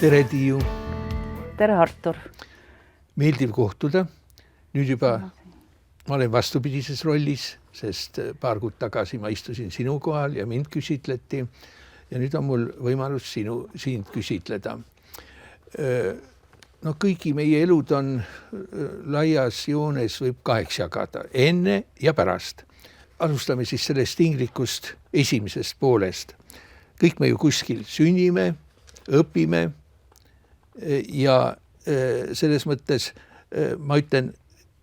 Tere, Tiiu! Tere, Artur! Meeldiv kohtuda. Nüüd juba ma olen vastupidises rollis, sest paar kuud tagasi ma istusin sinu kohal ja mind küsitleti. Ja nüüd on mul võimalus sind küsitleda. No kõigi meie elud on laias joones võib 2 jagada. Enne ja pärast. Alustame siis sellest inglikust esimesest poolest. Kõik me ju kuskil sünnime, õpime ja selles mõttes ma ütlen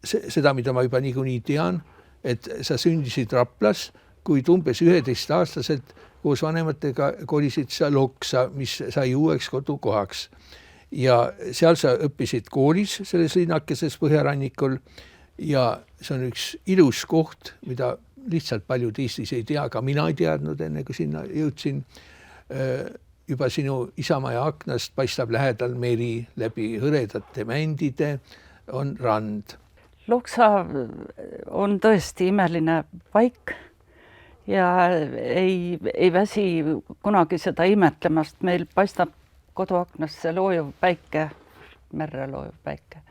seda, mida ma juba niikuinii tean, et sa sündisid Raplas, kuid umbes 11-aastaselt koos vanematega kolisid sa Loksa, mis sai uueks kodukohaks. Ja seal sa õppisid koolis selles linnakeses Põhjarannikul ja see on üks ilus koht, mida lihtsalt paljud Eestis ei tea, aga mina ei teadnud enne, kui sinna jõudsin. Juba sinu isamaja aknast paistab lähedal meri, läbi hõredate mändide on rand. Loksa on tõesti imeline paik ja ei väsi kunagi seda imetlemast. Meil paistab koduaknasse loojuv päike, merre loojuv päike.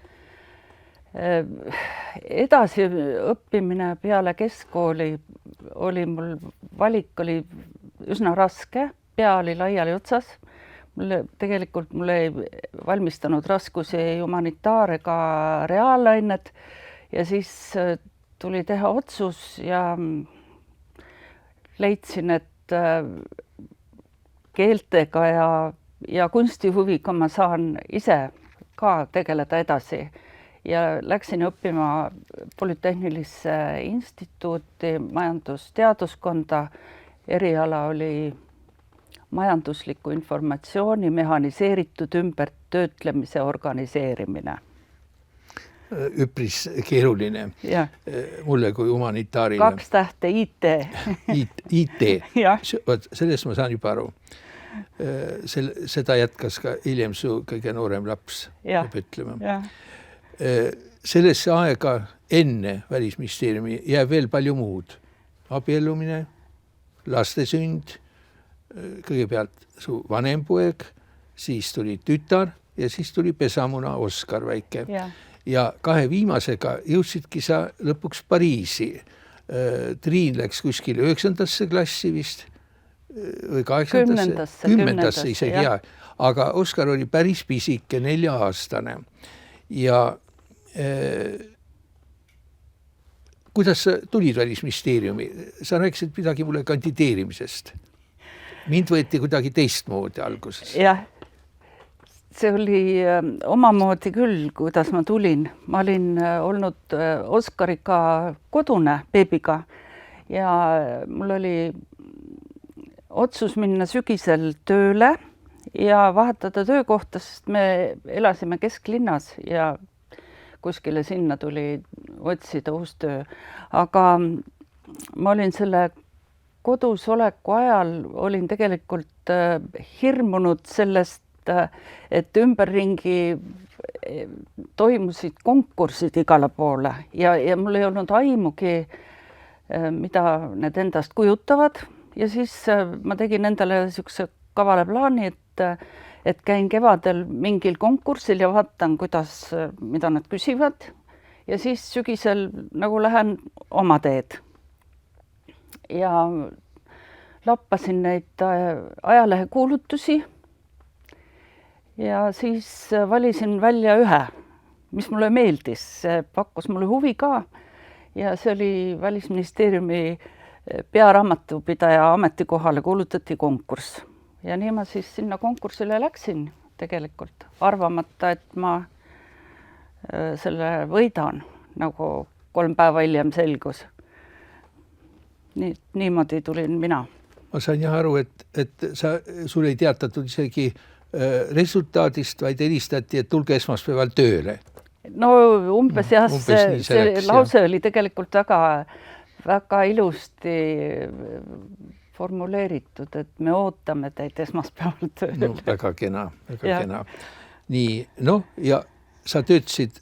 Edasi õppimine peale keskkooli oli mul valik oli üsna raske. Pea oli laiali otsas. Mul ei valmistanud raskusi humanitaar ega reaalained ja siis tuli teha otsus ja leidsin, et keeltega ja kunstihuviga ma saan ise ka tegeleda edasi ja läksin õppima Polütehnilisse instituuti majandusteaduskonda. Eriala oli majandusliku informatsiooni mehaniseeritud ümbertöötlemise organiseerimine. Üpris keeruline. Ja. Mulle kui humanitaarile. 2 tähte IT. IT. Sellest ma saan juba aru. Seda jätkas ka hiljem su kõige noorem laps. Ja. Sellesse aega enne Välisministeeriumi jääb veel palju muud. Abiellumine, laste sünd, kõigepealt su vanem poeg, siis tuli tütar ja siis tuli pesamuna Oskar väike. Ja 2 viimasega jõudsidki sa lõpuks Pariisi. Triin läks kuskil 9. klassi vist või 8. 10. isegi ja. Aga Oskar oli päris pisike, 4-aastane. Ja kuidas sa tulid Välisministeeriumi? Sa rääkisid midagi mulle kandideerimisest. Mind võeti kuidagi teistmoodi alguses. Jah, see oli omamoodi küll, kuidas ma tulin. Ma olin olnud Oskariga kodune beebiga ja mul oli otsus minna sügisel tööle ja vahetada töökohta, sest me elasime kesklinnas ja kuskile sinna tuli otsida uus töö. Aga ma olin selle kodus oleku ajal olin tegelikult hirmunud sellest, et ümberringi toimusid konkursid igale poole ja mul ei olnud aimugi, mida need endast kujutavad. Ja siis ma tegin endale niisuguse kavala plaani, et käin kevadel mingil konkursil ja vaatan, mida nad küsivad. Ja siis sügisel nagu lähen oma teed. Ja lappasin neid ajalehe kuulutusi ja siis valisin välja ühe, mis mulle meeldis. See pakkus mulle huvi ka ja see oli Välisministeeriumi pearaamatupidaja ametikohale kuulutati konkurss. Ja nii ma siis sinna konkursile läksin tegelikult, arvamata, et ma selle võidan, nagu 3 päeva hiljem selgus. Niimoodi tulin mina. Ma sain jah aru, et sul ei teatatud isegi resultaadist, vaid helistati, et tulge esmaspäeval tööle. No umbes jah, see lause oli tegelikult väga ilusti formuleeritud, et me ootame teid esmaspäeval tööle. No, väga kena. Nii, ja sa töötasid,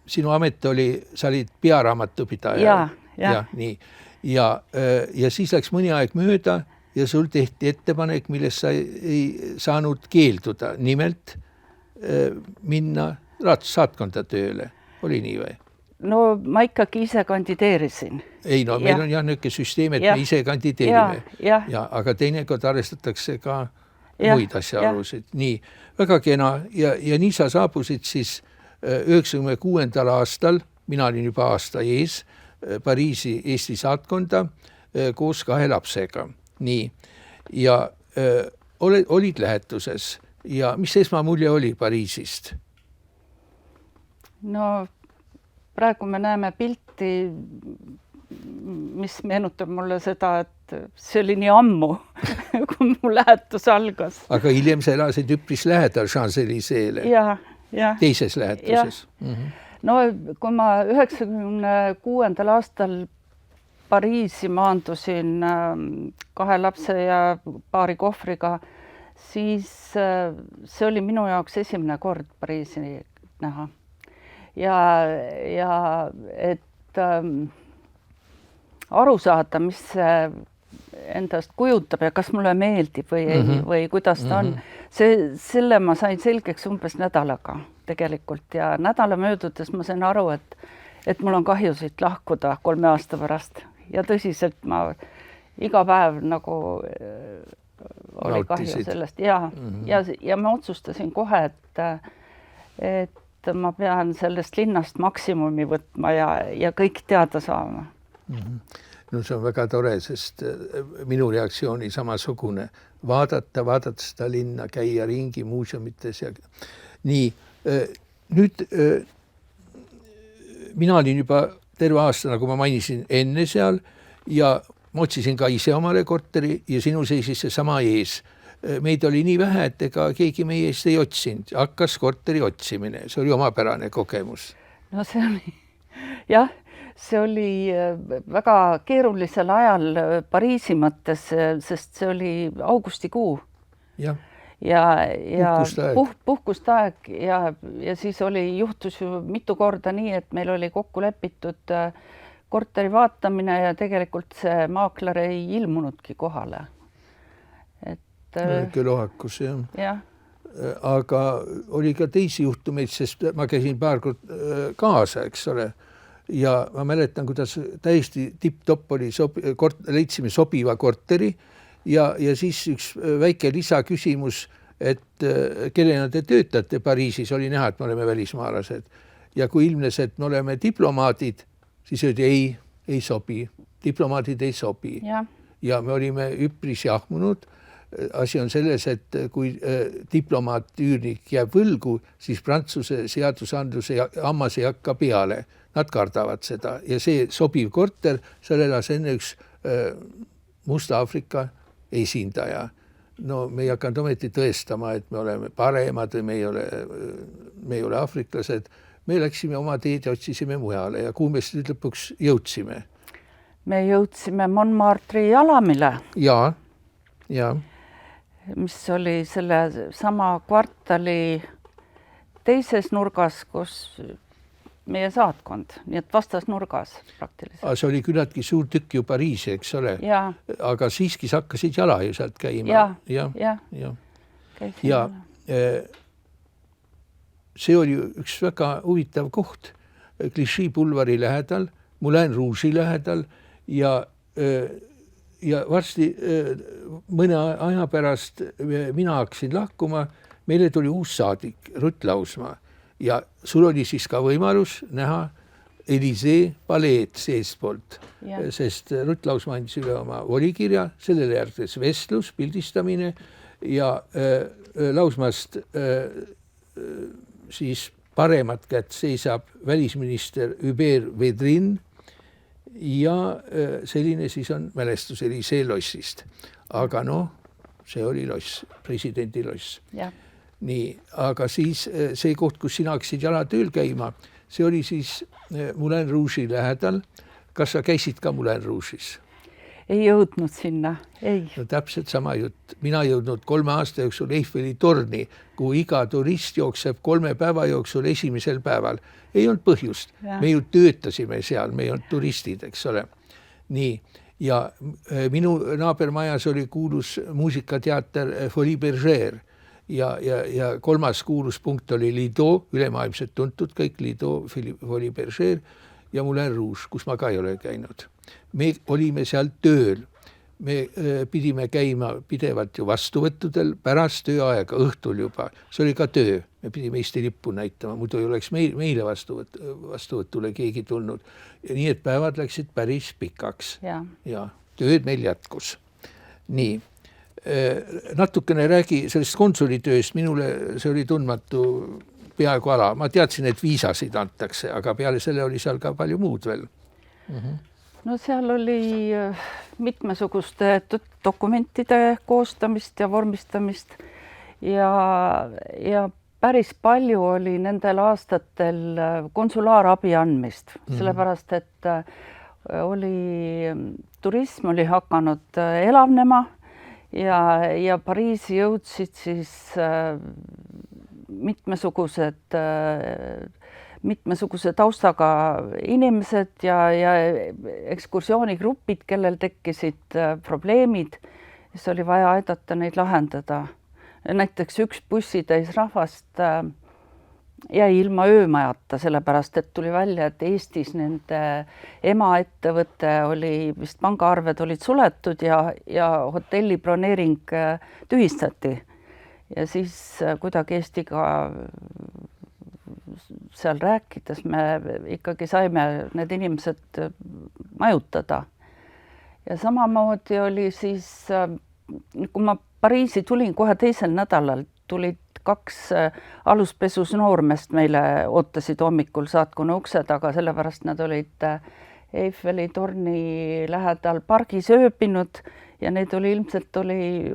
sinu amet oli, sa olid pearaamatupidaja. Ja. Nii. Ja siis läks mõni aeg mööda ja sul tehti ettepanek, millest sa ei saanud keelduda, nimelt minna saatkonda tööle. Oli nii või? No ma ikkagi ise kandideerisin. Ei, no meil on jah niisugune süsteem, et me ise kandideerime. Ja, aga teinekord arvestatakse ka muid asjaolusid. Nii, väga kena. Ja nii sa saabusid siis 96. aastal, mina olin juba aasta ees, Pariisi Eesti saatkonda koos 2 lapsega. Nii, ja olid lähetuses ja mis esmamulje oli Pariisist? No praegu me näeme pilti, mis meenutab mulle seda, et see oli nii ammu, kui mu lähetus algas. Aga hiljem sa elasid üpris lähedal Champs-Élysées-le. Ja. Teises lähetuses. No kui ma 96. aastal Pariisi maandusin 2 lapse ja paari kohvriga, siis see oli minu jaoks esimene kord Pariisi näha. Ja et aru saada, mis see endast kujutab ja kas mulle meeldib või kuidas ta on. Selle ma sain selgeks umbes nädalaga tegelikult ja nädala möödudes ma sain aru, et mul on kahju siit lahkuda 3 aasta pärast ja tõsiselt ma iga päev nagu oli kahju sellest ja ma otsustasin kohe, et ma pean sellest linnast maksimumi võtma ja kõik teada saama. No see on väga tore, sest minu reaktsiooni samasugune. Vaadata seda linna, käia ringi muuseumites ja nii. Nüüd mina olin juba terve aasta, nagu ma mainisin, enne seal ja ma otsisin ka ise omale korteri ja sinu seisis see sama ees. Meid oli nii vähe, et ega keegi meie eest ei otsinud. Hakkas korteri otsimine. See oli omapärane kogemus. No see oli, jah, see oli väga keerulisel ajal Pariisi mõttes, sest see oli augustikuu. Ja puhkust aeg ja siis juhtus ju mitu korda nii, et meil oli kokku lepitud korteri vaatamine ja tegelikult see maakler ei ilmunudki kohale. Lohakus, jah. Aga oli ka teisi juhtumeid, sest ma käisin paar kord kaasa, eks ole. Ja ma mäletan, kuidas täiesti tipp-topp oli, leidsime sobiva korteri ja siis üks väike lisaküsimus, et kellena te töötate Pariisis, oli näha, et me oleme välismaalased. Ja kui ilmnes, et me oleme diplomaadid, siis öeldi ei sobi, diplomaadid ei sobi. Ja me olime üpris jahmunud. Asi on selles, et kui diplomaat üürnik jääb võlgu, siis Prantsuse seadusandluse hammas ei hakka peale. Nad kardavad seda ja see sobiv korter, seal elas enne üks Musta-Afrika esindaja. No me ei hakanud ometi tõestama, et me oleme paremad või me ei ole afriklased. Me läksime oma teed ja otsisime mujale ja kuhu me nüüd lõpuks jõudsime? Me jõudsime Montmartre'i alamile. Ja. Mis oli selle sama kvartali teises nurgas, kus meie saatkond, nii et vastas nurgas praktiliselt. See oli küllaltki suur tükk ju Pariisi, eks ole. Aga siiski sa hakkasid jala ju sealt käima. Ja see oli üks väga huvitav koht. Clichy pulvari lähedal, Moulin Rouge'i lähedal ja varsti mõne aja pärast mina hakkasin lahkuma, meile tuli uus saadik, Rutt Lausmaa ja sul oli siis ka võimalus näha Élysée paleed seestpoolt, sest Rutt Lausmaa andis üle oma volikirja, sellele järgnes vestlus, pildistamine ja Lausmaast siis paremat kätt seisab välisminister Hubert Védrine ja selline siis on mälestus Élysée lossist. Aga see oli loss, presidendi loss. Nii, aga siis see koht, kus sina hakkasid jalatööl käima, see oli siis Moulin Rouge'i lähedal. Kas sa käisid ka Moulin Rouge'is? Ei jõudnud sinna, ei. No täpselt sama jutt. Mina jõudnud 3 aasta jooksul Eiffeli torni, kuhu iga turist jookseb 3 päeva jooksul esimesel päeval. Ei olnud põhjust. Me ju töötasime seal, me ei olnud turistid, eks ole. Nii. ja minu naabermajas oli kuulus muusikateater Folie Bergère ja kolmas kuulus punkt oli Lido, ülemaailmselt tuntud kõik Lido, Folie Bergère ja Moulin Rouge, kus ma ka ei ole käinud. Me olime seal tööl. Me pidime käima pidevalt ju vastuvõttudel pärast tööaega, õhtul juba. See oli ka töö. Me pidime Eesti lippu näitama, muidu ei oleks meile vastuvõtule keegi tulnud. Ja nii, et päevad läksid päris pikaks. Ja tööd meil jätkus. Nii. Natukene räägi sellest konsulitööst. Minule see oli tundmatu peaaegu ala. Ma teadsin, et viisasid antakse, aga peale selle oli seal ka palju muud veel. No seal oli mitmesuguste dokumentide koostamist ja vormistamist ja päris palju oli nendel aastatel konsulaarabi andmist, sellepärast et turism oli hakanud elavnema ja Pariisi jõudsid siis mitmesuguse taustaga inimesed ja ekskursioonigrupid, kellel tekkisid probleemid, siis oli vaja aidata neid lahendada. Näiteks üks bussitäis rahvast jäi ilma öömajata, sellepärast, et tuli välja, et Eestis nende emaettevõte oli, vist pangaarved olid suletud ja hotelli broneering tühistati. Ja siis kuidagi Eestiga seal rääkides me ikkagi saime need inimesed majutada. Ja samamoodi oli siis, kui ma Pariisi tulin kohe teisel nädalal, tulid 2 aluspesus noormest meile ootasid hommikul saatkonna ukse taga, sellepärast nad olid Eiffeli torni lähedal pargis ööbinud ja neid oli ilmselt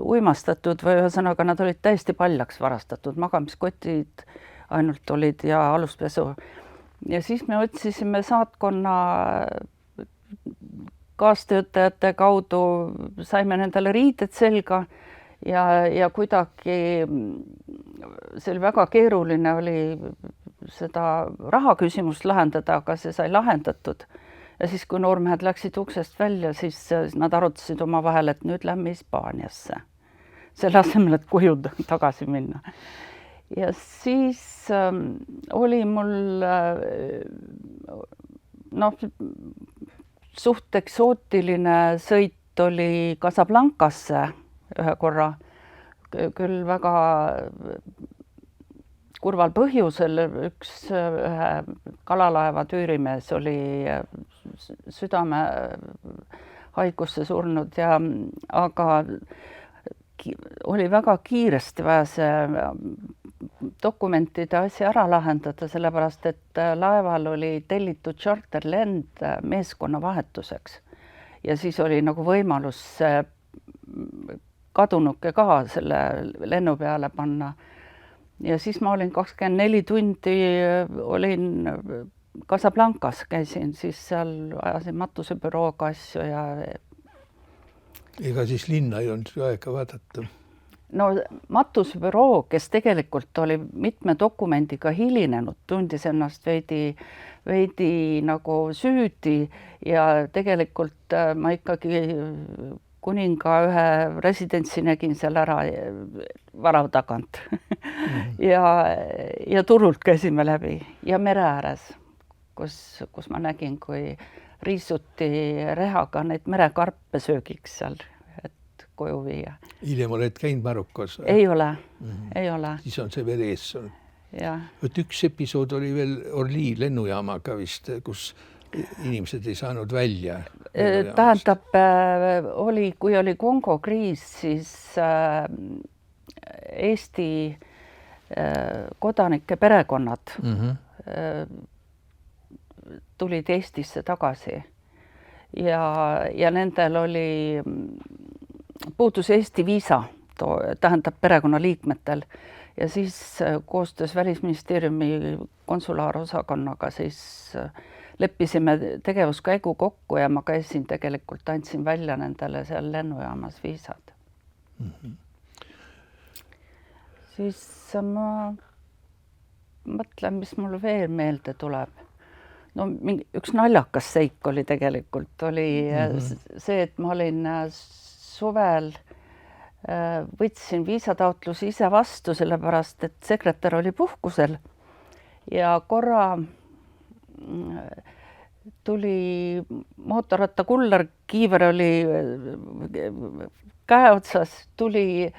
uimastatud või ühesõnaga nad olid täiesti paljaks varastatud, magamiskotid ainult olid ja aluspesu. Ja siis me otsisime saatkonna kaastöötajate kaudu, saime nendele riided selga ja kuidagi see oli väga keeruline oli seda rahaküsimust lahendada, aga see sai lahendatud. Ja siis, kui noormehed läksid uksest välja, siis nad arutasid oma vahel, et nüüd lähme Hispaaniasse. Selle asemel, et koju tagasi minna. Ja siis oli mul suht eksootiline sõit oli Casablancasse ühe korra, küll väga kurval põhjusel. Ühe kalalaeva tüürimees oli südame haigusse surnud aga oli väga kiiresti vaja see dokumentide asja ära lahendada, sellepärast et laeval oli tellitud charterlend meeskonna vahetuseks ja siis oli nagu võimalus kadunuke ka selle lennu peale panna. Ja siis ma olin 24 tundi olin Casablancas, käisin siis seal, ajasin matusebürooga asju ja ega siis linna ei olnud aega vaadata. No matusebüroo, kes tegelikult oli mitme dokumendiga hilinenud, tundis ennast veidi nagu süüdi ja tegelikult ma ikkagi kuninga ühe residentsi nägin seal ära varav tagant ja turult käisime läbi ja mere ääres, kus ma nägin, kui riisuti rehaga neid merekarpe söögiks seal, et koju viia. Hiljem oled käinud Marokos? Ei ole, ei ole. Siis on see veel ees sul. Ja. Üks episood oli veel Orly lennujaamaga vist, kus inimesed ei saanud välja. Tähendab, kui oli Kongo kriis, siis Eesti kodanike perekonnad tulid Eestisse tagasi ja nendel puudus Eesti viisa, tähendab perekonnaliikmetel ja siis koostöös Välisministeeriumi konsulaarosakonnaga siis leppisime tegevuskäigu kokku ja ma käisin tegelikult, andsin välja nendele seal lennujaamas viisad. Siis ma mõtlen, mis mul veel meelde tuleb. no üks naljakas seik oli tegelikult, oli see, et ma olin suvel, võtsin viisataotlusi ise vastu, sellepärast, et sekretär oli puhkusel ja korra tuli mootorrattakullar, Kiiver oli käe otsas, tuli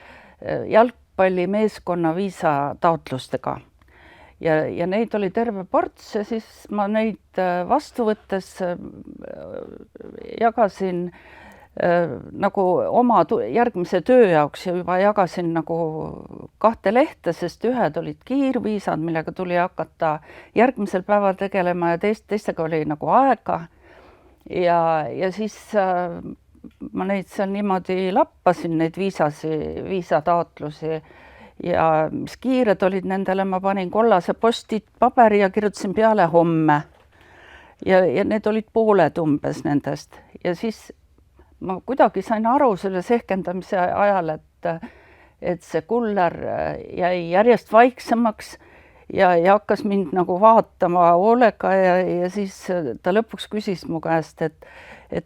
jalgpallimeeskonna viisataotlustega. Ja neid oli terve ports ja siis ma neid vastu võttes jagasin nagu oma järgmise töö jaoks ja juba jagasin nagu 2 lehte, sest ühed olid kiirviisad, millega tuli hakata järgmisel päeval tegelema ja teistega oli nagu aega. Ja siis ma neid seal niimoodi lappasin, neid viisataotlusi. Ja mis kiired olid nendele, ma panin kollase postit paberi ja kirjutasin peale homme. Ja need olid pooled umbes nendest. Ja siis ma kuidagi sain aru selle sehkendamise ajal, et see kuller jäi järjest vaiksemaks ja hakkas mind nagu vaatama hoolega ja siis ta lõpuks küsis mu käest, et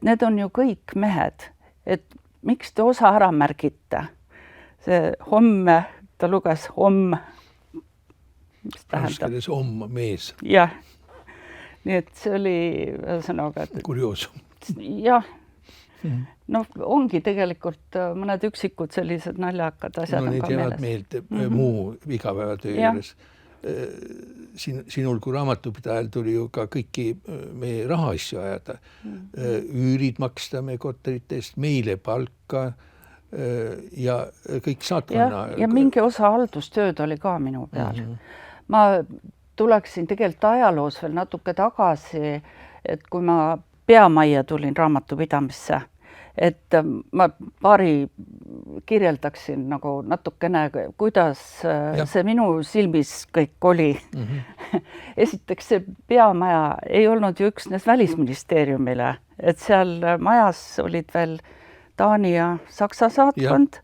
need on ju kõik mehed, et miks te osa ära märgite? See homme, ta luges homm. Raskedes homm, mees. Jah, nii et see oli ühesõnaga. Kurioosum. Jah, no ongi tegelikult mõned üksikud sellised naljakad asjad no, on ka meeles. Meelde muu igapäevatöö juures. Sinul kui raamatupidajal tuli ju ka kõiki meie rahaasju ajada. Üürid maksta meie korteritest, meile palka ja kõik saatkonna. Ja mingi osa haldustööd oli ka minu peal. Ma tuleksin tegelikult ajaloos veel natuke tagasi, et kui ma peamajja tulin raamatupidamisse, et ma paari kirjeldaksin nagu natukene, kuidas see minu silmis kõik oli. Esiteks see peamaja ei olnud ju üksnes Välisministeeriumile, et seal majas olid veel Taani ja Saksa saatkond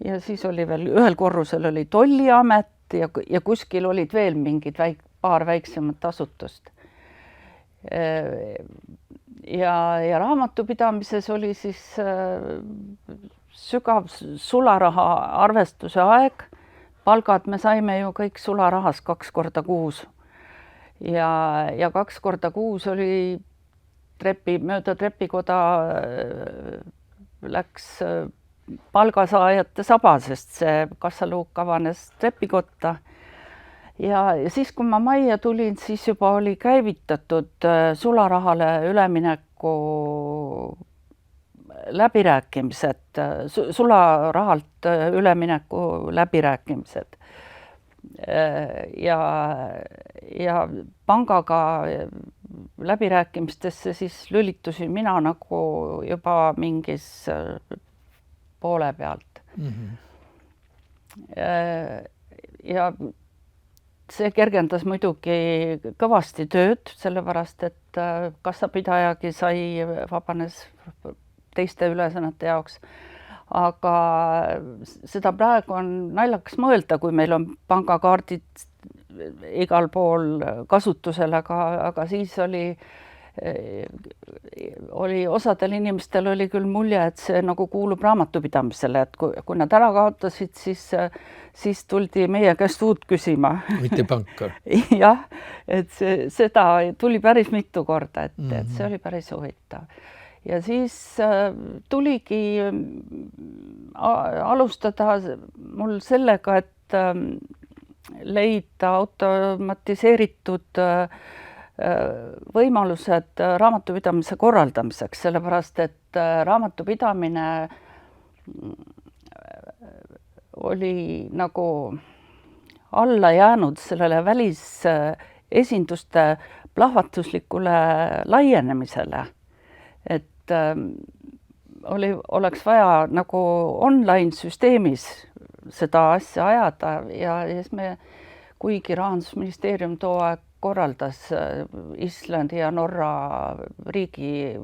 ja siis oli veel ühel korrusel oli tolliamet ja kuskil olid veel mingid paar väiksemat asutust. Ja raamatupidamises oli siis sügav sularaha arvestuse aeg. Palgad me saime ju kõik sularahas 2 korda kuus. Ja 2 korda kuus oli mööda trepikoda läks palgasaajate saba, sest see kassaluuk avanes trepikotta. Ja siis, kui ma majja tulin, siis juba oli käivitatud sularahale ülemineku läbirääkimised, sularahalt ülemineku läbirääkimised. Ja pangaga läbirääkimistesse siis lülitusin mina nagu juba mingis poole pealt. Ja see kergendas muidugi kõvasti tööd, sellepärast, et kassapidajagi vabanes teiste ülesannete jaoks. Aga seda praegu on naljakas mõelda, kui meil on pangakaardid igal pool kasutusel, aga siis oli osadel inimestel oli küll mulje, et see nagu kuulub raamatupidamisele, et kui nad ära kaotasid, siis tuldi meie käest uut küsima. Mitte panka. Jah, et seda tuli päris mitu korda, et see oli päris huvitav. Ja siis tuligi alustada mul sellega, et leida automatiseeritud võimalused raamatupidamise korraldamiseks, sellepärast, et raamatupidamine oli nagu alla jäänud sellele välisesinduste plahvatuslikule laienemisele. Et oleks vaja nagu online süsteemis seda asja ajada ja siis kuigi Rahandusministeerium too aeg korraldas Islandi ja Norra riigi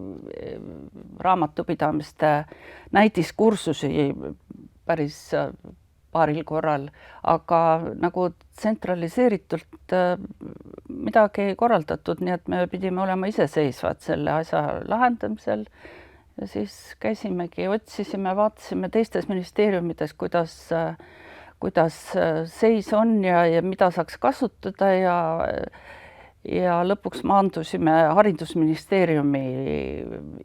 raamatupidamiste näidiskursusi päris paaril korral, aga nagu tsentraliseeritult midagi korraldatud, nii et me pidime olema iseseisvad selle asja lahendamisel. Ja siis käisimegi, otsisime, vaatasime teistes ministeeriumides, kuidas seis on ja mida saaks kasutada ja lõpuks maandusime haridusministeeriumi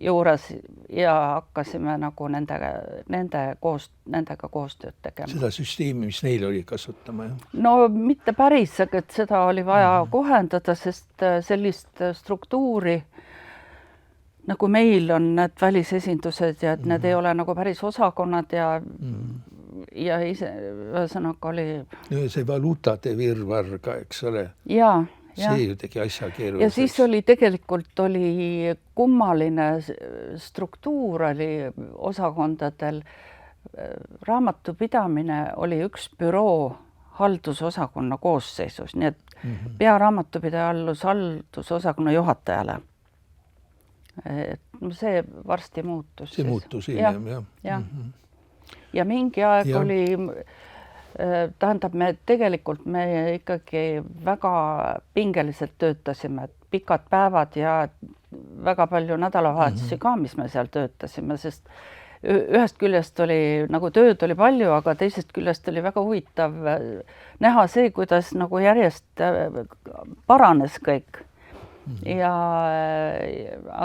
juures ja hakkasime nagu nendega koostööd tegema. Seda süsteemi, mis neil oli kasutama, jah? No mitte päris, aga seda oli vaja kohendada, sest sellist struktuuri, nagu meil on need välisesindused ja et need ei ole nagu päris osakonnad ja ise ühesõnaga oli... See valuutade virvarr ka, eks ole? Jaa. See ju tegi asja keeruliseks. Ja siis oli tegelikult kummaline struktuur oli osakondadel. Raamatupidamine oli üks büroo haldusosakonna koosseisus, nii et pearaamatupidaja allus haldusosakonna juhatajale. See varsti muutus. See muutus hiljem, jah. Ja mingi aeg oli... Tähendab, me ikkagi väga pingeliselt töötasime, pikad päevad ja väga palju nädalavahetusi ka, mis me seal töötasime, sest ühest küljest oli, nagu tööd oli palju, aga teisest küljest oli väga huvitav näha see, kuidas nagu järjest paranes kõik.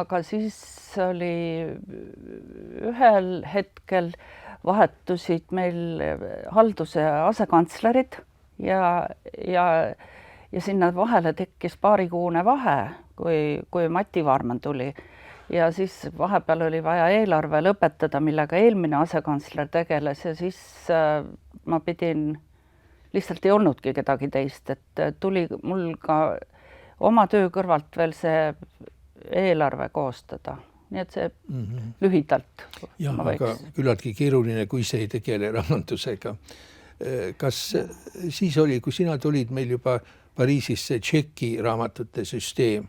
Aga siis oli ühel hetkel vahetusid meil halduse asekantslerid ja sinna vahele tekkis paarikuune vahe, kui Mati Vaarman tuli. Ja siis vahepeal oli vaja eelarve lõpetada, millega eelmine asekantsler tegeles ja siis ma pidin, lihtsalt ei olnudki kedagi teist, et tuli mul ka oma töö kõrvalt veel see eelarve koostada. Nii et see lühidalt. Jah, aga küllaltki keeruline, kui see ei tegele raamatusega. Kas siis oli, kui sina tulid meil juba Pariisis see Tšeki raamatute süsteem,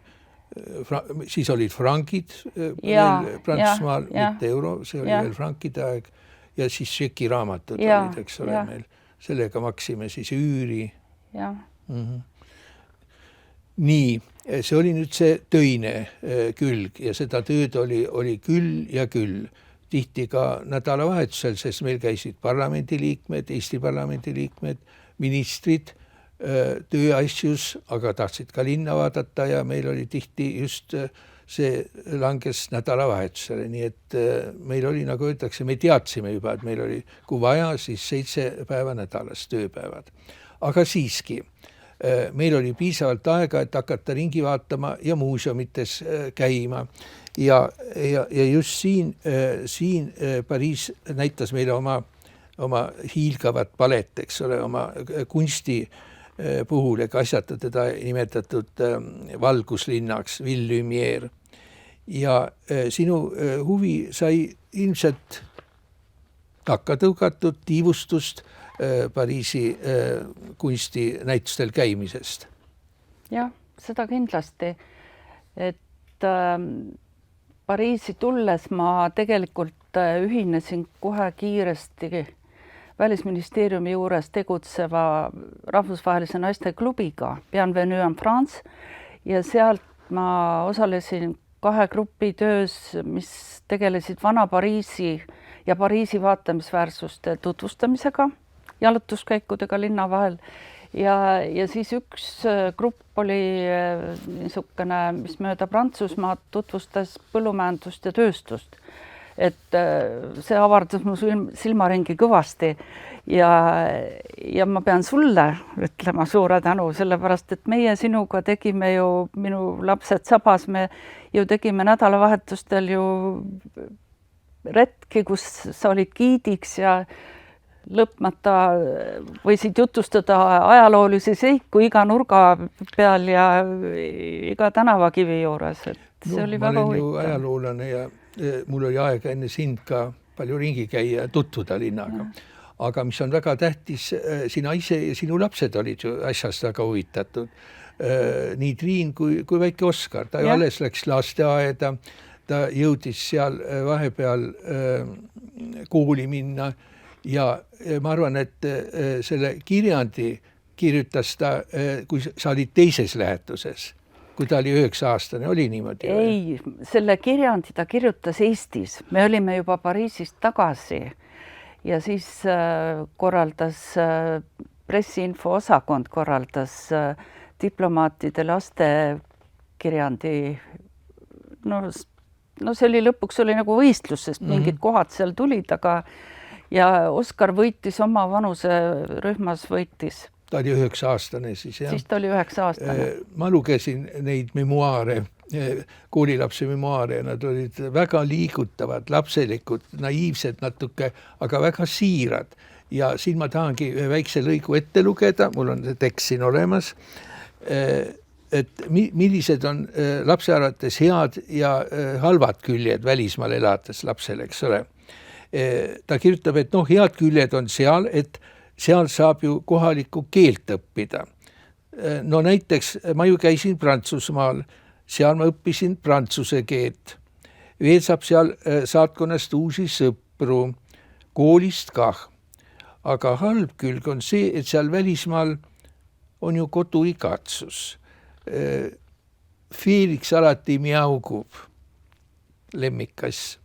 siis olid frankid Prantsusmaal, mitte euro, see oli veel frankide aeg ja siis Tšeki raamatud olid, eks ole meil. Sellega maksime siis üüri. Nii, see oli nüüd see töine külg ja seda tööd oli küll ja küll. Tihti ka nädalavahetusel, sest meil käisid parlamendiliikmed, Eesti parlamendiliikmed, ministrid tööasjus, aga tahtsid ka linna vaadata ja meil oli tihti just see langes nädalavahetusele. Nii et meil oli, nagu öeldakse, me teadsime juba, et meil oli, kui vaja, siis 7 päeva nädalas tööpäevad. Aga siiski, meil oli piisavalt aega, et hakata ringi vaatama ja muuseumites käima. Ja just siin Pariis näitas meile oma hiilgavat palet, eks ole, oma kunsti puhul, ega asjata teda nimetatud valguslinnaks, Ville Lumière. Ja sinu huvi sai ilmselt takka tõugatud tiivustust Pariisi kunstinäitustel käimisest. Jah, seda kindlasti. Et Pariisi tulles ma tegelikult ühinesin kohe kiiresti Välisministeeriumi juures tegutseva rahvusvahelise naiste klubiga Bienvenue en France ja sealt ma osalesin 2 grupi töös, mis tegelesid vana Pariisi ja Pariisi vaatamisväärsuste tutvustamisega, jalutuskäikudega linna vahel. Ja siis üks grupp oli niisugune, mis mööda Prantsusmaad tutvustas põllumajandust ja tööstust. Et see avardas mu silmaringi kõvasti ja ma pean sulle ütlema suure tänu, sellepärast, et meie sinuga tegime ju, minu lapsed sabas, me ju tegime nädalavahetustel ju retki, kus sa olid giidiks ja lõpmata võisid jutustada ajaloolisi seiku iga nurga peal ja iga tänavakivi juures. Et see oli väga huvitav. Ma olen ju ajaloolane ja mul oli aega enne sind ka palju ringi käia ja tutvuda linnaga. Aga mis on väga tähtis, sina ise ja sinu lapsed olid ju asjast väga huvitatud. Nii Triin kui väike Oskar, ta ju alles läks lasteaeda, ta jõudis seal vahepeal kooli minna ja ma arvan, et selle kirjandi kirjutas ta, kui sa olid teises lähetuses, kui ta oli 9-aastane, oli niimoodi? Ei, selle kirjandi ta kirjutas Eestis. Me olime juba Pariisist tagasi ja siis korraldas pressiinfo osakond korraldas diplomaatide laste kirjandi. No see oli lõpuks oli nagu võistlus, sest mingid kohad seal tulid, aga ja Oskar võitis oma vanuse rühmas võitis. Ta oli 9-aastane siis, jah? Siis ta oli 9-aastane. Ma lugesin neid memuaare, koolilapse memuaare, ja nad olid väga liigutavad, lapselikud, naiivsed natuke, aga väga siirad. Ja siin ma tahangi ühe väikse lõigu ette lugeda, mul on see tekst siin olemas, et millised on lapse arvates head ja halvad küljed välismaal elates lapsele, eks ole. Ta kirjutab, et head küljed on seal, et seal saab ju kohalikku keelt õppida. No näiteks ma ju käisin Prantsusmaal, seal ma õppisin prantsuse keelt. Veel saab seal saatkonnast uusi sõpru, koolist kah. Aga halb külg on see, et seal välismaal on ju koduigatsus. Felix alati miaugub, lemmikas.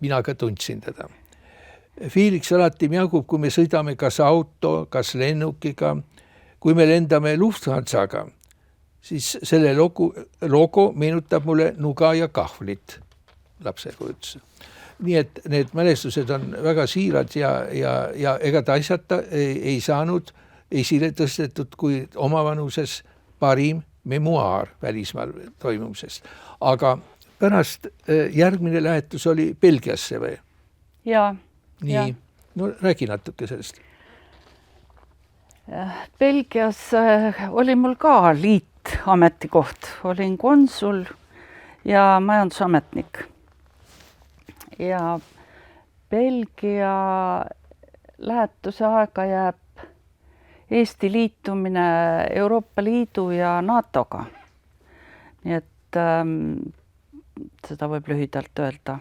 Mina ka tundsin teda. Felix alati miaugub, kui me sõidame kas auto, kas lennukiga. Kui me lendame Lufthansaga, siis selle logo meenutab mulle nuga ja kahvlit lapsekujutusse. Nii et need mälestused on väga siirad ja ega ta asjata ei saanud esile tõstetud kui omavanuses parim memuaar välismaal toimumisest. Aga pärast järgmine lähetus oli Belgiasse või? Jaa. Nii, no räägi natuke sellest. Belgias oli mul ka liitametikoht. Olin konsul ja majandusametnik. Ja Belgia lähetuse aega jääb Eesti liitumine Euroopa Liidu ja NATO-ga. Nii et seda võib lühidalt öelda.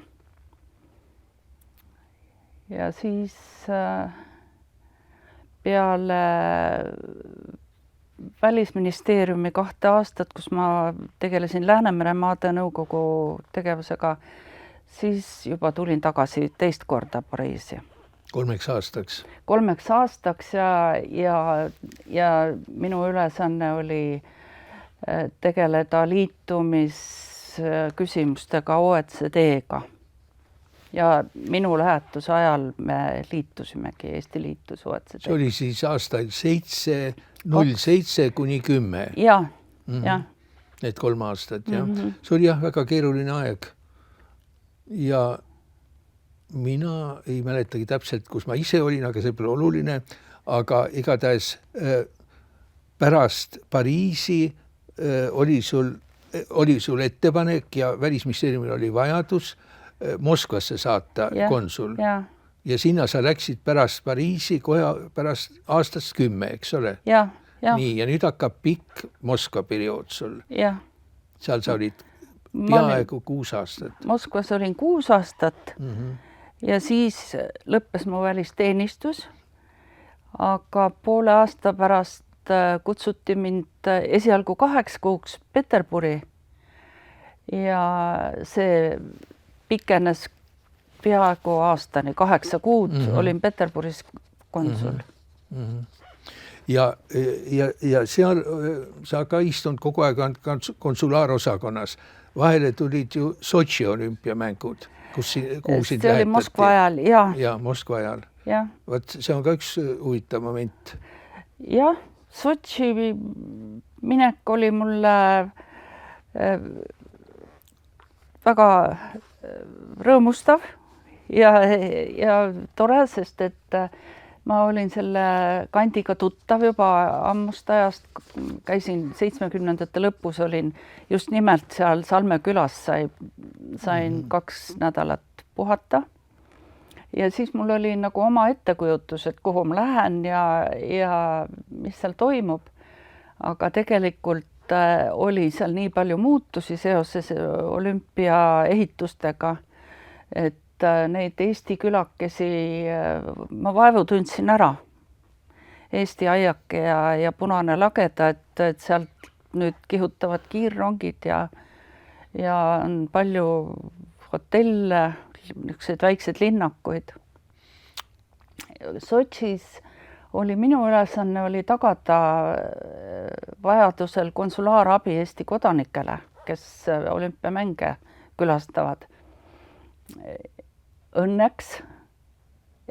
Ja siis peale Välisministeeriumi 2 aastat, kus ma tegelesin Läänemere maade nõukogu tegevusega, siis juba tulin tagasi teist korda Pariisi. 3 aastaks? 3 aastaks ja minu ülesanne oli tegeleda liitumisküsimustega OECD-ga. Ja minu lähetuse ajal me liitusimegi, Eesti liitus OECD. See oli siis aastail 07 kuni 10? Jah, jah. Need 3 aastat, jah. See oli jah väga keeruline aeg. Ja mina ei mäletagi täpselt, kus ma ise olin, aga see pole oluline, aga igatahes pärast Pariisi oli sul ettepanek ja Välisministeeriumil oli vajadus Moskvasse saata konsul. Ja sinna sa läksid pärast Pariisi kohe pärast aastast 10, eks ole? Ja. Nii, ja nüüd hakkab pikk Moskva periood sul. Ja. Seal sa olid peaaegu 6 aastat. Moskvas olin 6 aastat ja siis lõppes mu välisteenistus, aga poole aasta pärast kutsuti mind esialgu 8 kuuks Peterburi ja see pikenes peaaegu aastani, 8 kuud olin Peterburis konsul. Ja seal sa ka istunud kogu aeg konsulaarosakonnas. Vahele tulid ju Sotši olümpiamängud, kuhu sind lähetati. See oli Moskva ajal, jah. Ja, Moskva ajal. Ja. Vaat see on ka üks huvitav moment. Jah, Sotši minek oli mulle väga rõõmustav ja tore, sest et ma olin selle kandiga tuttav juba ammust ajast, käisin 70ndate lõpus, olin just nimelt seal Salme külas, sain 2 nädalat puhata. Ja siis mul oli nagu oma ettekujutus, et kuhu ma lähen ja mis seal toimub. Aga tegelikult oli seal nii palju muutusi seoses olümpia ehitustega, et neid Eesti külakesi ma vaevu tundsin ära. Eesti aiake ja Punane lageda, et sealt nüüd kihutavad kiirrongid ja on palju hotelle, niisuguseid väikseid linnakuid. Sotšis oli minu ülesanne oli tagada vajadusel konsulaarabi Eesti kodanikele, kes olümpiamänge külastavad. Õnneks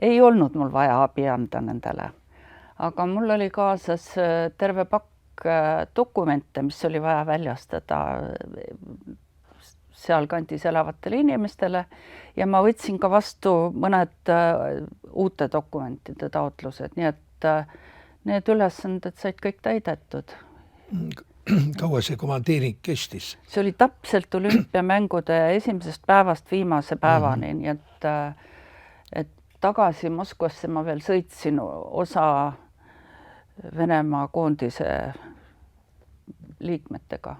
ei olnud mul vaja abi anda nendele, aga mul oli kaasas terve pakk dokumente, mis oli vaja väljastada sealkandis elavatele inimestele ja ma võtsin ka vastu mõned uute dokumentide taotlused, nii et need ülesanded said kõik täidetud. Kaua see komandeering kestis? See oli täpselt olümpiamängude esimesest päevast viimase päevani, nii et tagasi Moskvasse ma veel sõitsin osa Venemaa koondise liikmetega.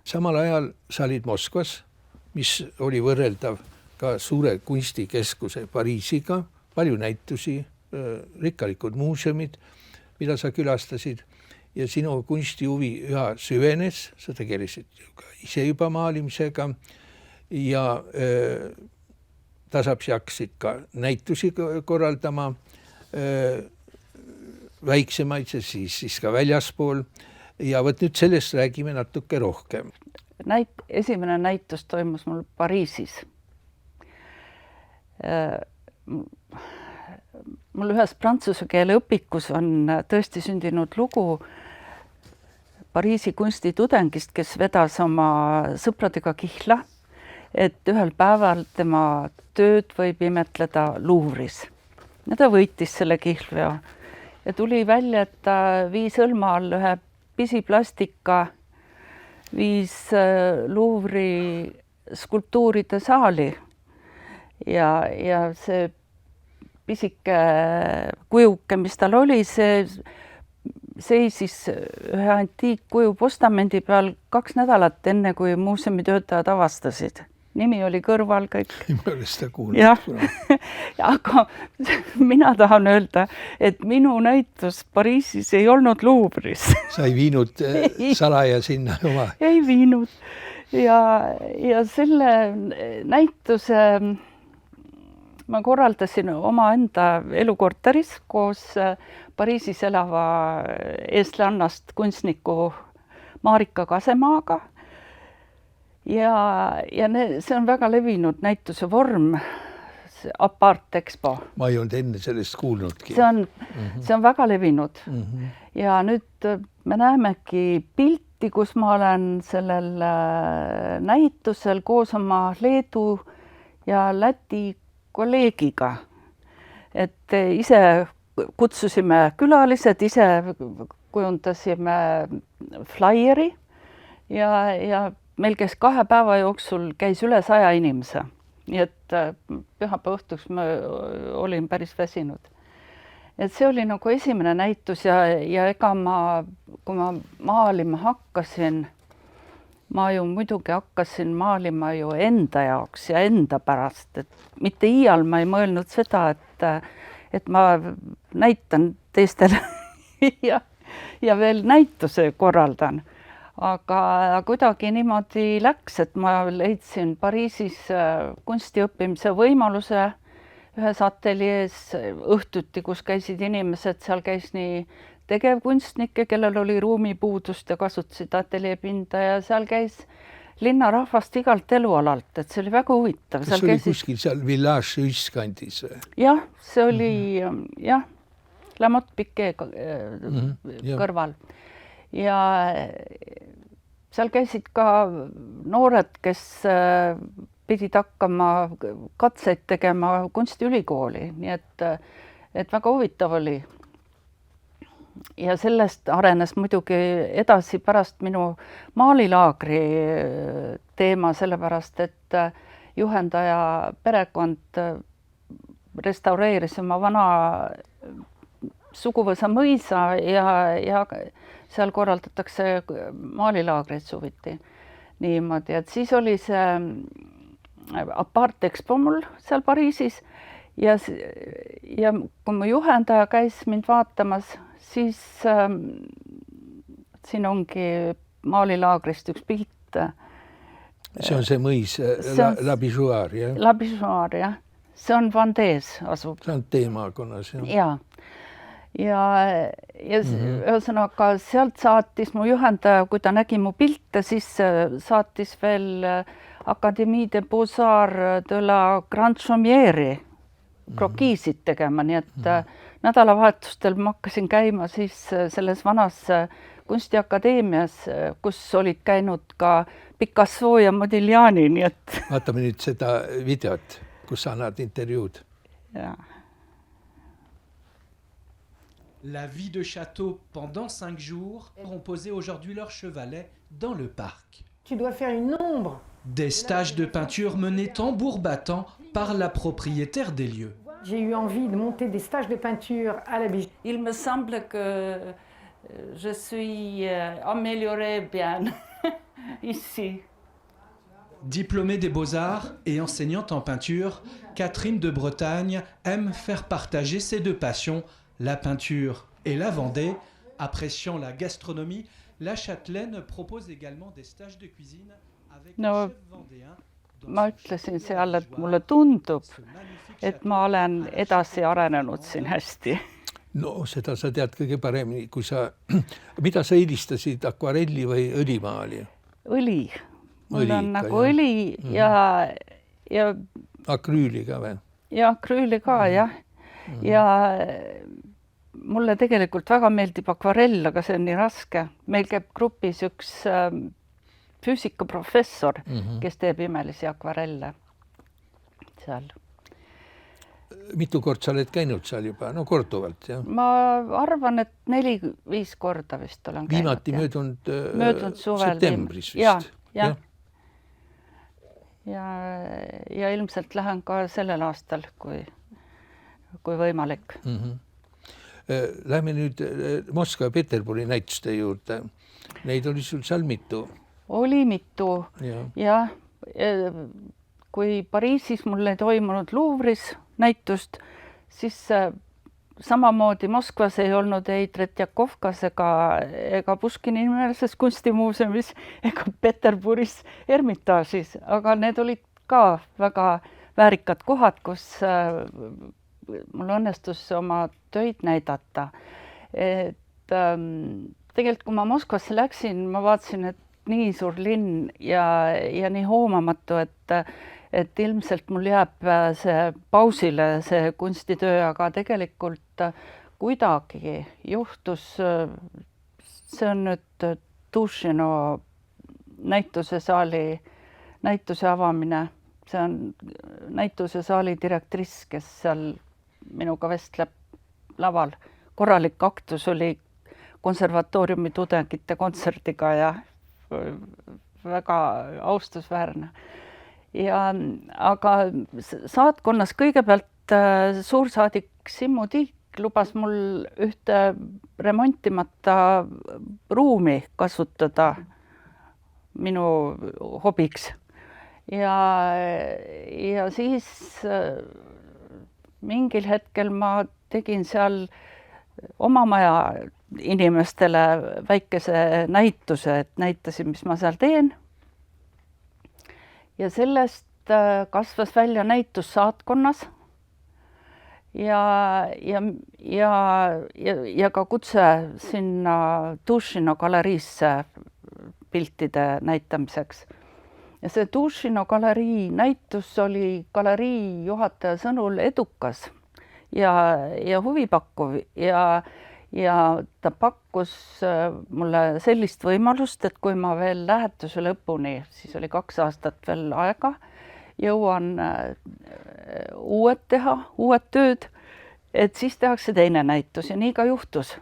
Samal ajal sa olid Moskvas, mis oli võrreldav ka suure kunstikeskuse Pariisiga, palju näitusi, rikkalikud muuseumid, mida sa külastasid ja sinu kunstihuvi üha süvenes, sa tegelesid ise juba maalimisega ja tasapisi hakkasid ka näitusi korraldama, väiksemaid, siis ka väljaspool. Ja võt nüüd sellest räägime natuke rohkem. Esimene näitus toimus mul Pariisis. Mul ühes prantsuse keele õpikus on tõesti sündinud lugu Pariisi kunstitudengist, kes vedas oma sõpradega kihla, et ühel päeval tema tööd võib imetleda Louvre'is. Ja ta võitis selle kihlveo ja tuli välja, et ta viis hõlma all ühe pisiplastika, viis Louvre'i skulptuuride saali ja see pisike kujuke, mis tal oli, see seisis ühe antiikkuju postamendi peal 2 nädalat enne, kui muuseumi töötajad avastasid. Nimi oli kõrval kõik. Ma olen seda kuulnud. Aga mina tahan öelda, et minu näitus Pariisis ei olnud Louvre'is. Sa ei viinud salaja sinna oma? Ei viinud. Ja selle näituse ma korraldasin oma enda elukorteris koos Pariisis elava eestlannast kunstniku Marika Kasemaaga. Ja see on väga levinud näituse vorm, Apart Expo. Ma ei olnud enne sellest kuulnudki. See on väga levinud. Ja nüüd me näemegi pilti, kus ma olen sellel näitusel koos oma Leedu ja Läti kolleegiga. Et ise kutsusime külalised, ise kujundasime flyeri ja meil käis 2 päeva jooksul käis üle 100 inimese. Nii et pühapäeva õhtuks ma olin päris väsinud. Et see oli nagu esimene näitus ja ega kui ma maalima hakkasin, ma ju muidugi hakkasin maalima ju enda jaoks ja enda pärast. Et mitte iial ma ei mõelnud seda, et ma näitan teistele ja veel näituse korraldan. Aga kuidagi niimoodi läks, et ma leidsin Pariisis kunstiõppimise võimaluse ühes ateljees õhtuti, kus käisid inimesed, seal käis nii tegevkunstnikke, kellel oli ruumipuudust ja kasutasid ateljeepinda ja seal käis linnarahvast igalt elualalt, et see oli väga huvitav. Kas oli kuskil seal Village ühiskandis? Jah, see oli La Motte Piquet kõrval. Ja seal käisid ka noored, kes pidid hakkama katseid tegema kunstiülikooli, nii et väga huvitav oli. Ja sellest arenes muidugi edasi pärast minu maalilaagri teema, sellepärast, et juhendaja perekond restaureeris oma vana suguvõsa mõisa ja seal korraldatakse maalilaagreid suviti niimoodi, et siis oli see Apart Expo mul seal Pariisis ja kui mu juhendaja käis mind vaatamas, siis siin ongi maalilaagrist üks pilt. See on see mõis La Bijoire, jah? La Bijoire, jah. See on Vendées asub. See on teemaakonnas, jah? Jaa. Ja ühesõnaga sealt saatis mu juhendaja, kui ta nägi mu pilte, siis saatis veel Académie des Beaux-Arts de la Grande Chaumière'i krokiisid tegema, nii et nädalavahetustel ma hakkasin käima siis selles vanas kunstiakadeemias, kus olid käinud ka Picasso ja Modigliani, nii et... Vaatame nüüd seda videot, kus sa annad intervjuud. Jaa. La vie de château pendant 5 jours ont posé aujourd'hui leur chevalet dans le parc. Tu dois faire une ombre. Des stages de peinture menés tambour battant par la propriétaire des lieux. J'ai eu envie de monter des stages de peinture à la Bijoire. Il me semble que je suis améliorée bien ici. Diplômée des Beaux-Arts et enseignante en peinture, Catherine de Bretagne aime faire partager ses deux passions, la peinture et la Vendée. Appréciant la gastronomie, la Châtelaine propose également des stages de cuisine avec un chef vendéen. Ma ütlesin seal, et mulle tundub, et ma olen edasi arenenud siin hästi. No seda sa tead kõige paremini, kui mida sa eelistasid, akvarelli või õlimaali? Õli. Mul on nagu õli ja akrüüli ka või? Ja akrüüli ka, jah. Ja mulle tegelikult väga meeldib akvarell, aga see on nii raske. Meil käib grupis üks füüsikaprofessor, kes teeb imelisi akvarelle seal. Mitu kord sa oled käinud seal juba? No korduvalt, jah? Ma arvan, et 4-5 korda vist olen käinud. Viimati möödunud suvel. Septembris vist. Ja ilmselt lähen ka sellel aastal, kui võimalik. Lähme nüüd Moskva ja Peterburi näituste juurde. Neid oli sul seal mitu? Oli mitu, jah. Kui Pariisis mul ei toimunud Louvre'is näitust, siis samamoodi Moskvas ei olnud ei Tretjakovkas ega Puškini nimelises kunstimuuseumis ega Peterburis Ermitaažis, aga need olid ka väga väärikad kohad, kus mul õnnestus oma töid näidata. Tegelikult, kui ma Moskvasse läksin, ma vaatasin, et nii suur linn ja nii hoomamatu, et ilmselt mul jääb see pausile see kunstitöö, aga tegelikult kuidagi juhtus, see on nüüd Tušino näituse avamine, see on näitusesaali direktriss, kes seal minuga vestleb laval. Korralik aktus oli konservatooriumi tudengite kontserdiga ja väga austusväärne. Aga saatkonnas kõigepealt suursaadik Simmu Tiik lubas mul ühte remontimata ruumi kasutada minu hobiks. Ja siis mingil hetkel ma tegin seal oma maja inimestele väikese näituse, et näitasin, mis ma seal teen. Ja sellest kasvas välja näitus saatkonnas ja ka kutse sinna Tušino galeriisse piltide näitamiseks. Ja see Tušino galerii näitus oli galerii juhataja sõnul edukas ja huvipakkuv ja ta pakkus mulle sellist võimalust, et kui ma veel lähetuse lõpuni, siis oli 2 aastat veel aega, jõuan uued tööd, et siis tehakse teine näitus ja nii ka juhtus.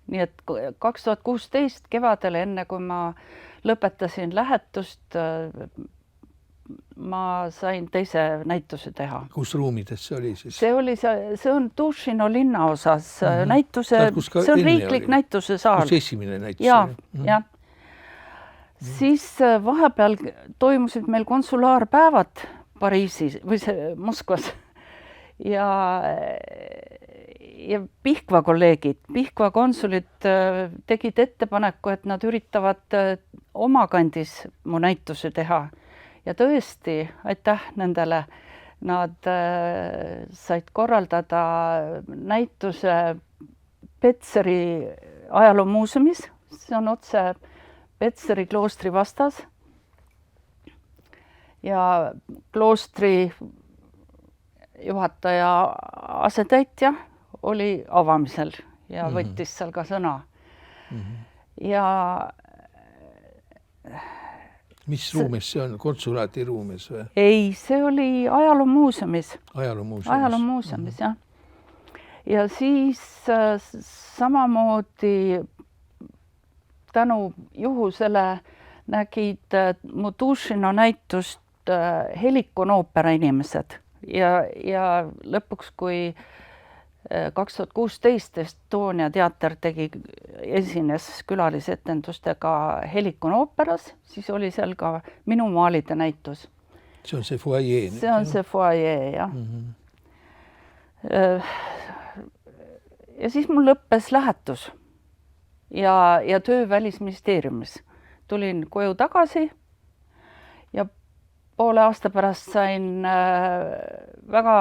Nii et 2016 kevadel, enne kui ma lõpetasin lähetust, ma sain teise näituse teha. Kus ruumides see oli siis? See on Tušino linnaosas näituse, see on riiklik näitusesaal. Kus esimene näitus oli? Jah. Siis vahepeal toimusid meil konsulaarpäevad Pariisis või Moskvas ja Pihkva kolleegid, Pihkva konsulid tegid ettepaneku, et nad üritavad oma kandis mu näituse teha. Ja tõesti, aitäh nendele, nad said korraldada näituse Petseri ajaloomuuseumis, see on otse Petseri kloostri vastas. Ja kloostri juhataja asetäitja oli avamisel ja võttis seal ka sõna. Ja mis ruumis see on? Konsulaati ruumis või? Ei, see oli ajaloomuuseumis. Ajaloomuuseumis, jah. Ja siis samamoodi tänu juhusele nägid mu Tušino näitust Helikon oopera inimesed ja lõpuks, kui 2016 Estonia teater esines külalisetendustega Helikon ooperas, siis oli seal ka minu maalide näitus. See on see foajee? See on see foajee, jah. Ja siis mul lõppes lähetus ja töö Välisministeeriumis. Tulin koju tagasi ja poole aasta pärast sain väga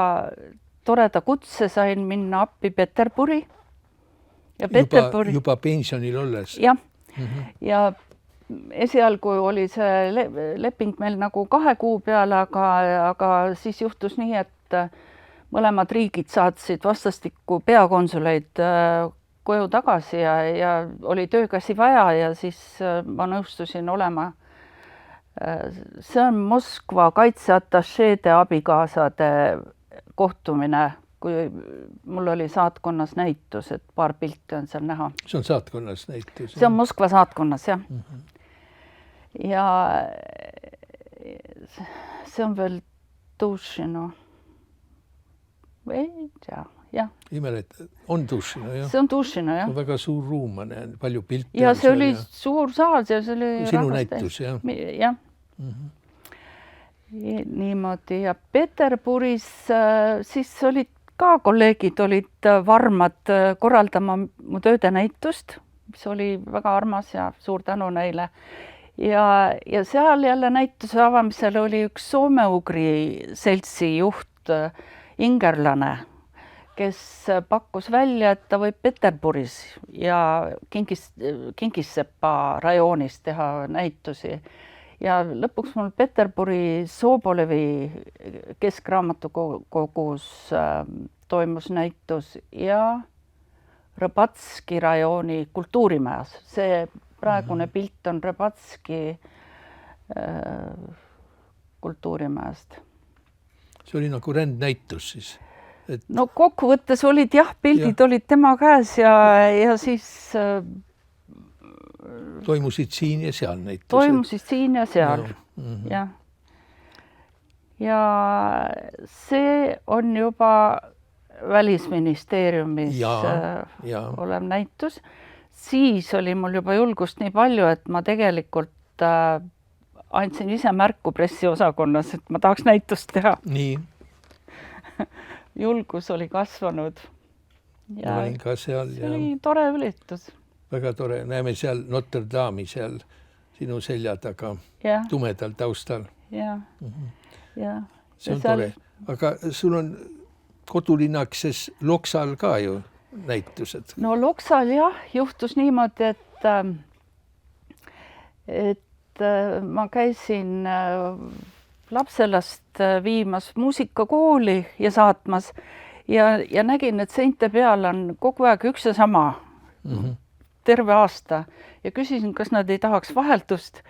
toreda kutse, sain minna appi Peterburi. Ja juba pensionil olles? Jah. Ja esialgu oli see leping meil nagu 2 kuu peale, aga siis juhtus nii, et mõlemad riigid saatsid vastastikku peakonsuleid koju tagasi ja oli töökäsi vaja ja siis ma nõustusin olema. See on Moskva kaitseatašeede abikaasade kohtumine, kui mul oli saatkonnas näitus, et paar pilti on seal näha. See on saatkonnas näitus? See on Moskva saatkonnas, jah. Ja see on veel Tušino. Ei tea, jah. Imelet, on Tušino, jah? See on Tušino, jah. See on väga suur ruum, ma näen, palju pilte. Ja see oli suur saal ja see oli sinu näitus, jah? Jah. Niimoodi ja Peterburis siis olid ka kolleegid olid varmad korraldama mu tööde näitust, mis oli väga armas ja suur tänu neile. Ja seal jälle näituse avamisel oli üks soome-ugri seltsi juht, ingerlane, kes pakkus välja, et ta võib Peterburis ja Kingissepa rajoonis teha näitusi. Ja lõpuks mul Peterburi Sobolevi keskraamatukogus toimus näitus ja Rõbatski rajooni kultuurimajas. See praegune pilt on Rõbatski kultuurimajast. See oli nagu rändnäitus siis? No kokkuvõttes olid jah, pildid olid tema käes ja siis toimusid siin ja seal näitused? Toimusid siin ja seal, jah. Ja see on juba Välisministeeriumis olev näitus. Siis oli mul juba julgust nii palju, et ma tegelikult andsin ise märku pressiosakonnas, et ma tahaks näitust teha. Nii. Julgus oli kasvanud. Ja olin ka seal. See oli tore ülitus. Väga tore. Näeme seal Notre Dame'i seal sinu selja taga tumedal taustal. Ja. See on tore. Aga sul on kodulinnakeses Loksal ka ju näitused? No Loksal jah, juhtus niimoodi, et ma käisin lapselast viimas muusikakooli ja saatmas ja nägin, et seinte peal on kogu aeg üks ja sama terve aasta ja küsisin, kas nad ei tahaks vaheldust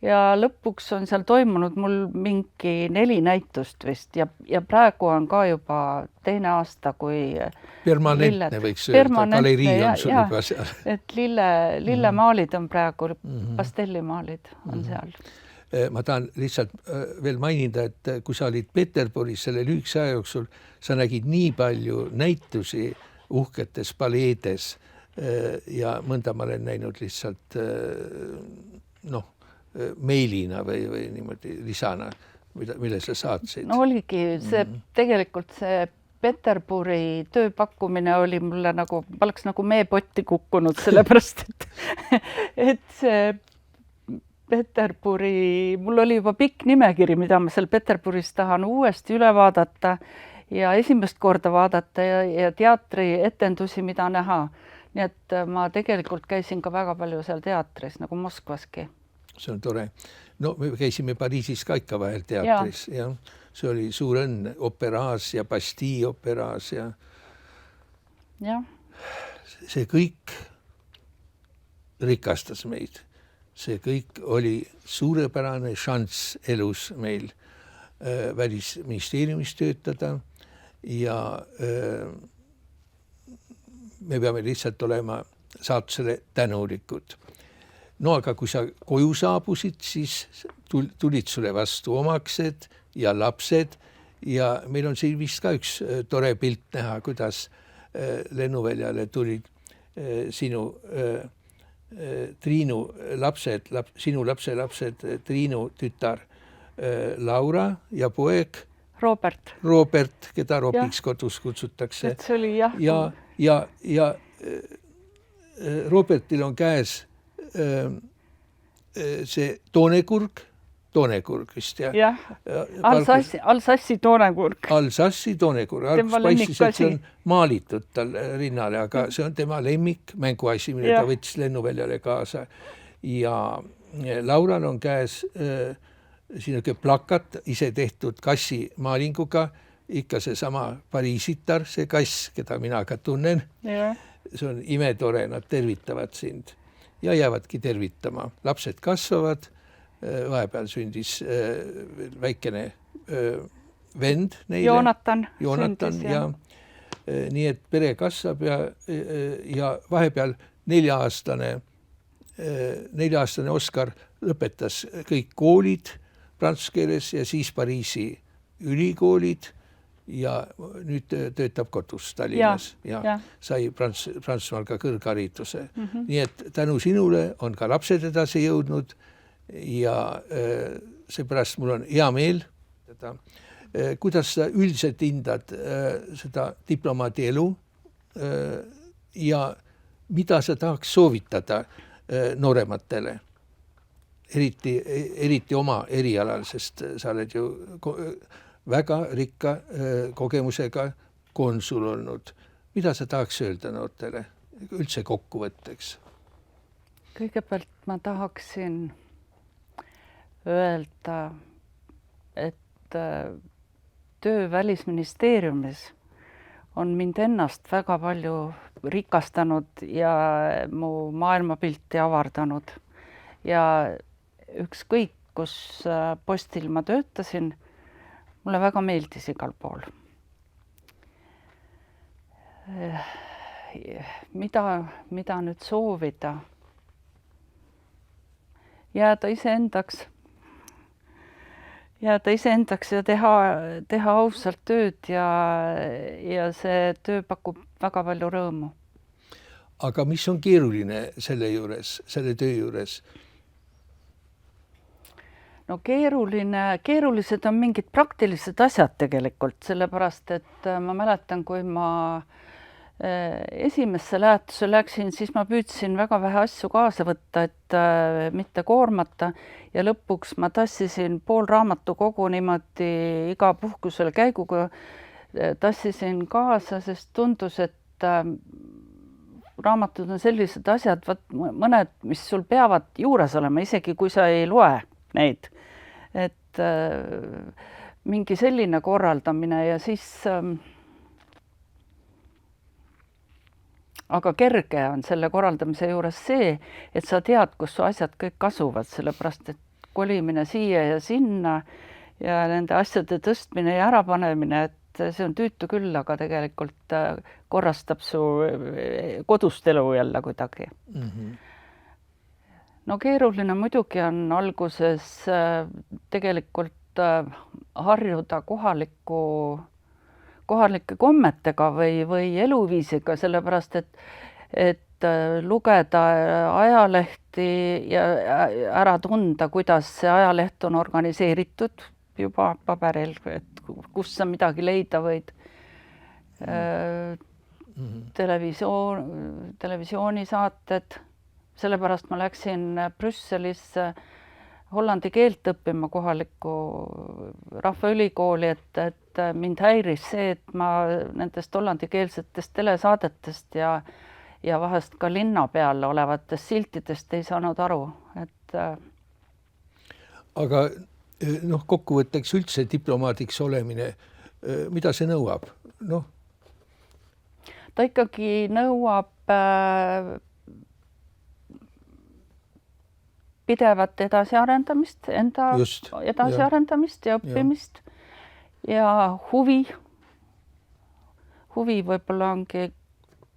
ja lõpuks on seal toimunud mul mingi 4 näitust vist ja praegu on ka juba teine aasta, kui permanentne võiks öelda, galerii on sul juba seal. Et lillemaalid on praegu, pastellimaalid on seal. Ma tahan lihtsalt veel mainida, et kui sa olid Peterburis selle lühikese aja jooksul, sa nägid nii palju näitusi uhketes paleedes ja mõnda ma olen näinud lihtsalt meilina või niimoodi lisana, mille sa saatsid. No oligi see, tegelikult see Peterburi tööpakkumine oli mulle nagu, ma oleks nagu meepotti kukkunud, sellepärast et see Peterburi, mul oli juba pikk nimekiri, mida ma seal Peterburis tahan uuesti üle vaadata ja esimest korda vaadata ja teatrietendusi, mida näha. Nii et ma tegelikult käisin ka väga palju seal teatris, nagu Moskvaski. See on tore. No me käisime Pariisis ka ikka vahel teatris. Ja. See oli suur õnn operaas ja Bastille operaas ja see kõik rikastas meid. See kõik oli suurepärane šanss elus meil välisministeeriumis töötada ja me peame lihtsalt olema saatusele tänulikud. No aga kui sa koju saabusid, siis tulid sulle vastu omaksed ja lapsed ja meil on siin vist ka üks tore pilt näha, kuidas lennuväljale tulid sinu Triinu lapsed, sinu lapselapsed, Triinu tütar Laura ja poeg Robert, keda Robiks kodus kutsutakse. See oli jah. Ja Robertil on käes see toonekurg vist, jah? Jah, Alsassi toonekurg. Alsassi toonekurg. Paistis, et see on maalitud tal rinnale, aga see on tema lemmik mänguasi, mille ta võttis lennuväljale kaasa. Ja Laural on käes sinuke plakat, ise tehtud kassi maalinguga, ikka see sama Pariisitar, see kass, keda mina ka tunnen. See on imetore, nad tervitavad sind ja jäävadki tervitama. Lapsed kasvavad, vahepeal sündis väikene vend neile. Joonatan sündis, ja nii et pere kasvab ja vahepeal 4-aastane Oskar lõpetas kõik koolid prantsuse keeles ja siis Pariisi ülikoolid ja nüüd töötab kodus Tallinnas ja sai Prantsusmaal ka kõrghariduse. Nii et tänu sinule on ka lapsed edasi jõudnud ja seepärast mul on hea meel. Kuidas sa üldiselt hindad seda diplomaadi elu ja mida sa tahaks soovitada noorematele, eriti oma erialal, sest sa oled ju väga rikka kogemusega konsul olnud. Mida sa tahaks öelda noortele üldse kokkuvõtteks? Kõigepealt ma tahaksin öelda, et töö välisministeeriumis on mind ennast väga palju rikastanud ja mu maailmapilti avardanud. Ja ükskõik, kus postil ma töötasin, mulle väga meeldis igal pool. Mida nüüd soovida? Jääda iseendaks ja teha ausalt tööd ja see töö pakub väga palju rõõmu. Aga mis on keeruline selle töö juures? No keerulised on mingid praktilised asjad tegelikult, sellepärast, et ma mäletan, kui ma esimesse lähetusse läksin, siis ma püüdsin väga vähe asju kaasa võtta, et mitte koormata ja lõpuks ma tassisin pool raamatukogu niimoodi iga puhkusel käiguga tassisin kaasa, sest tundus, et raamatud on sellised asjad, mõned, mis sul peavad juures olema, isegi kui sa ei loe neid. Et mingi selline korraldamine ja siis aga kerge on selle korraldamise juures see, et sa tead, kus su asjad kõik asuvad, sellepärast, et kolimine siia ja sinna ja nende asjade tõstmine ja ärapanemine, et see on tüütu küll, aga tegelikult korrastab su kodust elu jälle kuidagi. No keeruline muidugi on alguses tegelikult harjuda kohalike kommetega või eluviisiga, sellepärast, et lugeda ajalehti ja ära tunda, kuidas see ajaleht on organiseeritud juba paberil, et kus sa midagi leida võid. televisioonisaated, sellepärast ma läksin Brüsselisse hollandi keelt õppima kohalikku rahvaülikooli, et mind häiris see, et ma nendest hollandikeelsetest telesaadetest ja vahest ka linna peal olevatest siltidest ei saanud aru. Aga kokkuvõtteks üldse diplomaadiks olemine, mida see nõuab? Ta ikkagi nõuab pidevat edasiarendamist, enda edasiarendamist ja õppimist ja huvi. Huvi võib-olla ongi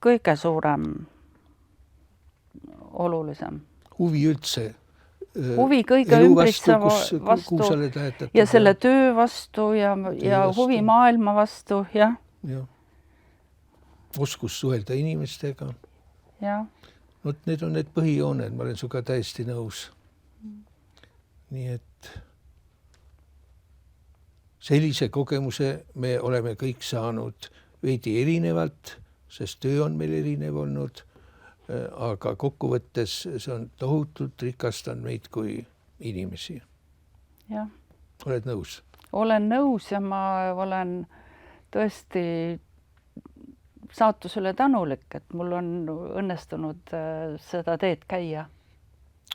kõige suurem, olulisem. Huvi üldse? Huvi kõige ümbritseva vastu ja selle töö vastu ja huvi maailma vastu, jah. Oskus suhelda inimestega. Jah. Need on need põhijooned, ma olen sinuga täiesti nõus. Nii et sellise kogemuse me oleme kõik saanud veidi erinevalt, sest töö on meil erinev olnud, aga kokkuvõttes see on tohutult rikastanud meid kui inimesi. Jah. Oled nõus? Olen nõus ja ma olen tõesti saatusele tänulik, et mul on õnnestunud seda teed käia.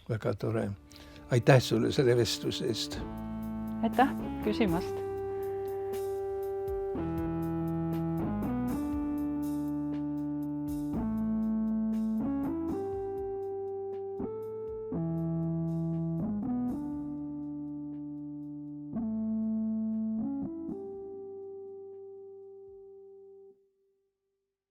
Väga tore. Aitäh sulle selle vestluse eest. Aitäh küsimast.